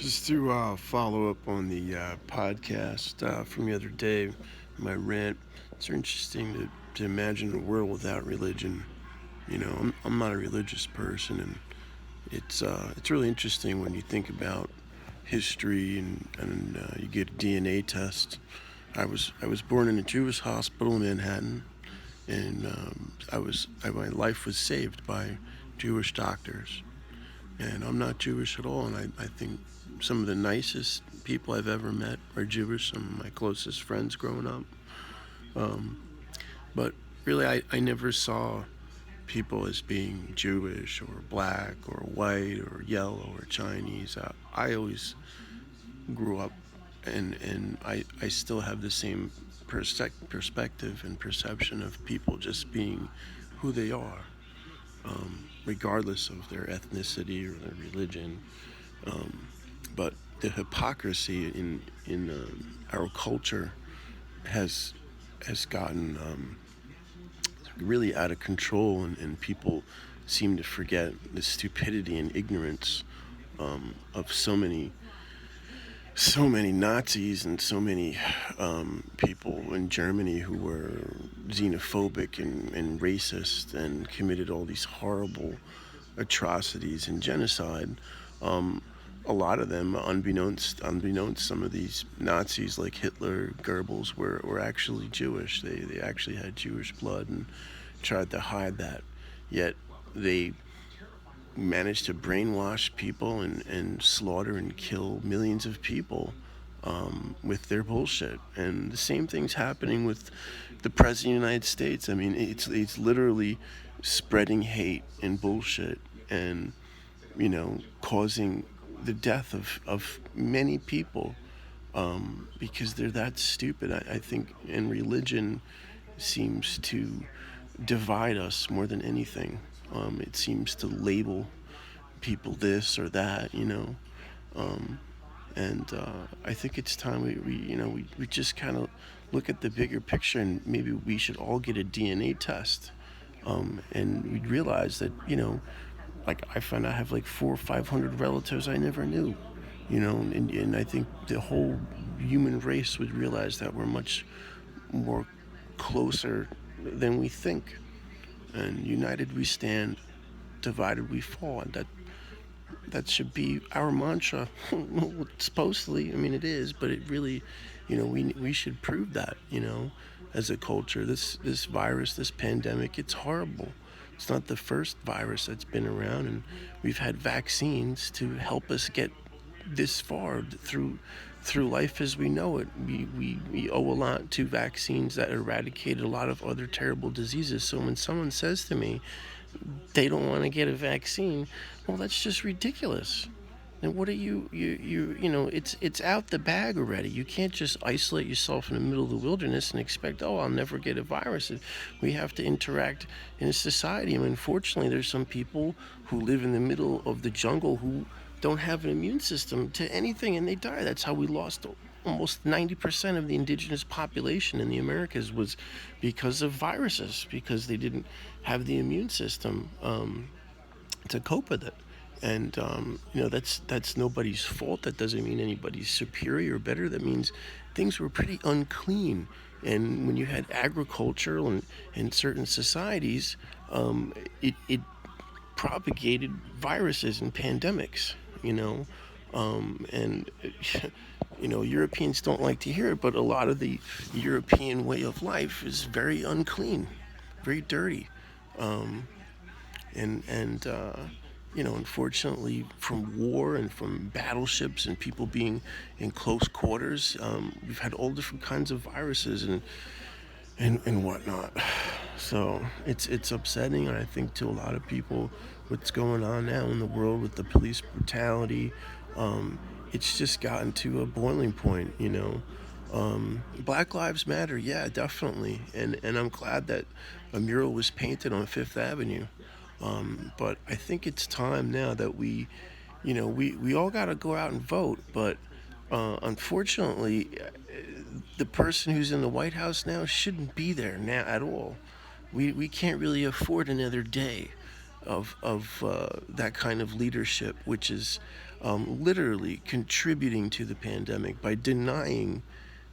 Just to follow up on the podcast from the other day, my rant. It's interesting to imagine a world without religion. I'm not a religious person, and it's really interesting when you think about history and you get a DNA test. I was born in a Jewish hospital in Manhattan, and my life was saved by Jewish doctors. And I'm not Jewish at all, and I think some of the nicest people I've ever met are Jewish, some of my closest friends growing up. Um, but really, I never saw people as being Jewish or black or white or yellow or Chinese. I always grew up, and I still have the same perspective and perception of people just being who they are, regardless of their ethnicity or their religion. Um, but the hypocrisy in our culture has has gotten really out of control, and people seem to forget the stupidity and ignorance of so many Nazis and so many people in Germany who were xenophobic and racist and committed all these horrible atrocities and genocide. Um, a lot of them, unbeknownst, some of these Nazis like Hitler, Goebbels were actually Jewish. They actually had Jewish blood and tried to hide that. Yet they managed to brainwash people and slaughter and kill millions of people with their bullshit. And the same thing's happening with the president of the United States. I mean, it's literally spreading hate and bullshit, and causing the death of many people because they're that stupid. I think, and religion seems to divide us more than anything. It seems to label people this or that. Um, and I think it's time we just kind of look at the bigger picture, and maybe we should all get a DNA test. And we'd realize that, like I found I have like 400 or 500 relatives I never knew, and I think the whole human race would realize that we're much more closer than we think. And united we stand, divided we fall. And that should be our mantra. Supposedly, I mean, it is, but it really, we should prove that, as a culture. This virus, this pandemic, it's horrible. It's not the first virus that's been around, and we've had vaccines to help us get this far through life as we know it. We owe a lot to vaccines that eradicated a lot of other terrible diseases. So when someone says to me they don't want to get a vaccine, well, that's just ridiculous. And what are it's out the bag already. You can't just isolate yourself in the middle of the wilderness and expect, oh, I'll never get a virus. We have to interact in a society. I mean, unfortunately, there's some people who live in the middle of the jungle who don't have an immune system to anything, and they die. That's how we lost almost 90% of the indigenous population in the Americas, was because of viruses, because they didn't have the immune system to cope with it. And that's nobody's fault. That doesn't mean anybody's superior or better. That means things were pretty unclean. And when you had agriculture and certain societies, it propagated viruses and pandemics. And Europeans don't like to hear it, but a lot of the European way of life is very unclean, very dirty. And unfortunately, from war and from battleships and people being in close quarters, we've had all different kinds of viruses and whatnot. So it's upsetting, and I think to a lot of people, what's going on now in the world with the police brutality, it's just gotten to a boiling point. Black Lives Matter, yeah, definitely, and I'm glad that a mural was painted on Fifth Avenue. But I think it's time now that we all got to go out and vote. But unfortunately, the person who's in the White House now shouldn't be there now at all. We can't really afford another day of that kind of leadership, which is literally contributing to the pandemic by denying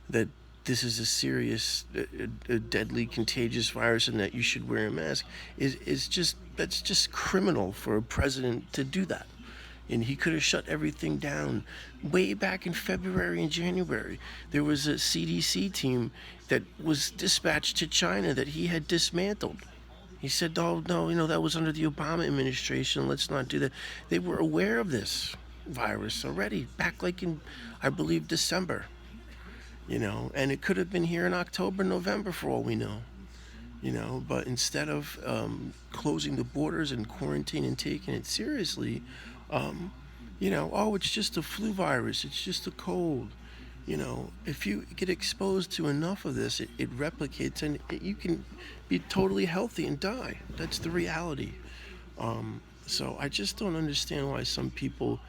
that this is a serious, a deadly, contagious virus, and that you should wear a mask is just that's just criminal for a president to do that. And he could have shut everything down way back in February and January. There was a CDC team that was dispatched to China that he had dismantled. He said, "Oh no, that was under the Obama administration. Let's not do that." They were aware of this virus already back, like in, I believe, December. And it could have been here in October, November, for all we know. But instead of closing the borders and quarantine and taking it seriously, oh, it's just a flu virus, it's just a cold. If you get exposed to enough of this, it replicates, and you can be totally healthy and die. That's the reality. So I just don't understand why some people,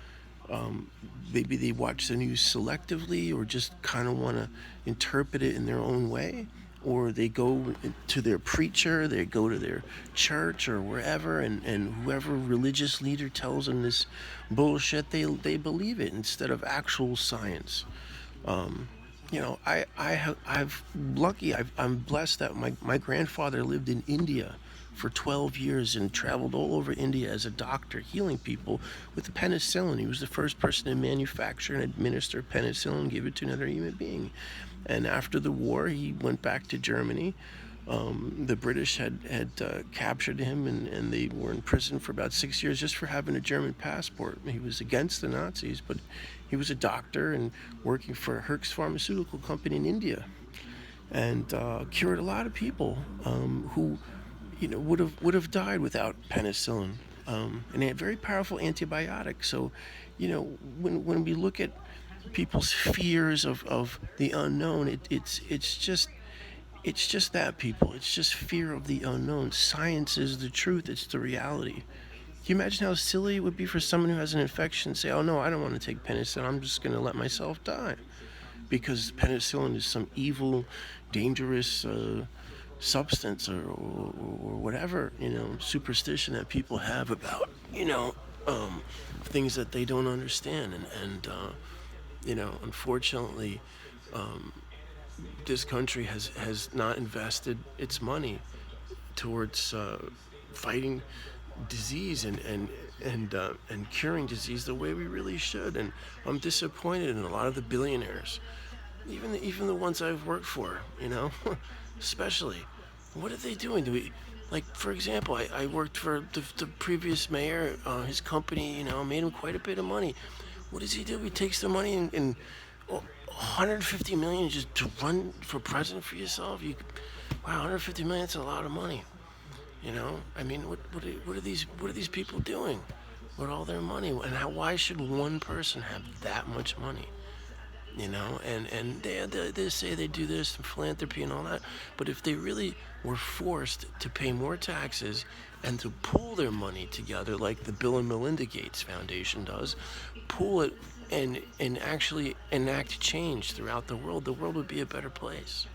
maybe they watch the news selectively, or just kind of want to interpret it in their own way, or they go to their preacher, they go to their church or wherever, and whoever religious leader tells them this bullshit, they believe it instead of actual science. I'm blessed that my grandfather lived in India for 12 years and traveled all over India as a doctor, healing people with penicillin. He was the first person to manufacture and administer penicillin, give it to another human being. And after the war, he went back to Germany. The British had captured him, and they were in prison for about 6 years just for having a German passport. He was against the Nazis, but he was a doctor and working for Herx Pharmaceutical Company in India, and cured a lot of people who would have died without penicillin. And they had very powerful antibiotics. So, when we look at people's fears of the unknown, it's just that, people. It's just fear of the unknown. Science is the truth. It's the reality. Can you imagine how silly it would be for someone who has an infection to say, "Oh no, I don't want to take penicillin. I'm just going to let myself die," because penicillin is some evil, dangerous substance, or whatever, superstition that people have about, things that they don't understand. And unfortunately, this country has not invested its money towards fighting disease and curing disease the way we really should. And I'm disappointed in a lot of the billionaires, even the ones I've worked for, especially. What are they doing? Like, for example, I worked for the previous mayor. His company, made him quite a bit of money. What does he do? He takes the money and 150 million just to run for president for yourself. Wow, 150 million, that's a lot of money. I mean, what are these people doing with all their money? And why should one person have that much money? And they say they do this and philanthropy and all that, but if they really were forced to pay more taxes and to pool their money together, like the Bill and Melinda Gates Foundation does, pool it and actually enact change throughout the world would be a better place.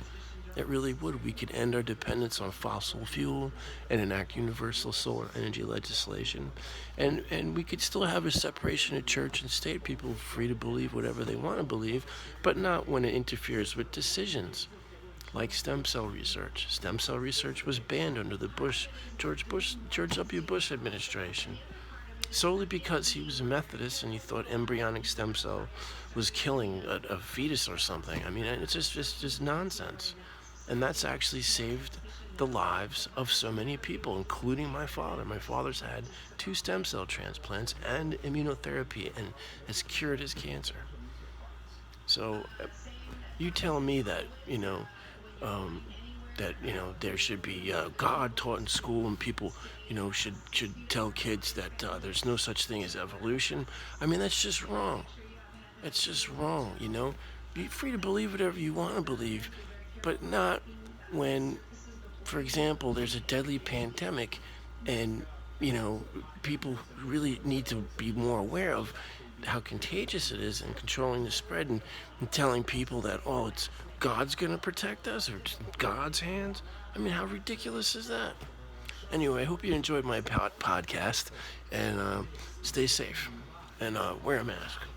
It really would. We could end our dependence on fossil fuel and enact universal solar energy legislation. And we could still have a separation of church and state. People are free to believe whatever they want to believe, but not when it interferes with decisions. Like stem cell research. Stem cell research was banned under the George W. Bush administration, solely because he was a Methodist and he thought embryonic stem cell was killing a fetus or something. I mean, it's just nonsense. And that's actually saved the lives of so many people, including my father. My father's had 2 stem cell transplants and immunotherapy, and has cured his cancer. So you tell me that, there should be God taught in school, and people, should tell kids that there's no such thing as evolution. I mean, that's just wrong. It's just wrong, Be free to believe whatever you want to believe, but not when, for example, there's a deadly pandemic, and, people really need to be more aware of how contagious it is, and controlling the spread, and telling people that, oh, it's God's going to protect us, or it's God's hands. I mean, how ridiculous is that? Anyway, I hope you enjoyed my podcast, and stay safe. and wear a mask.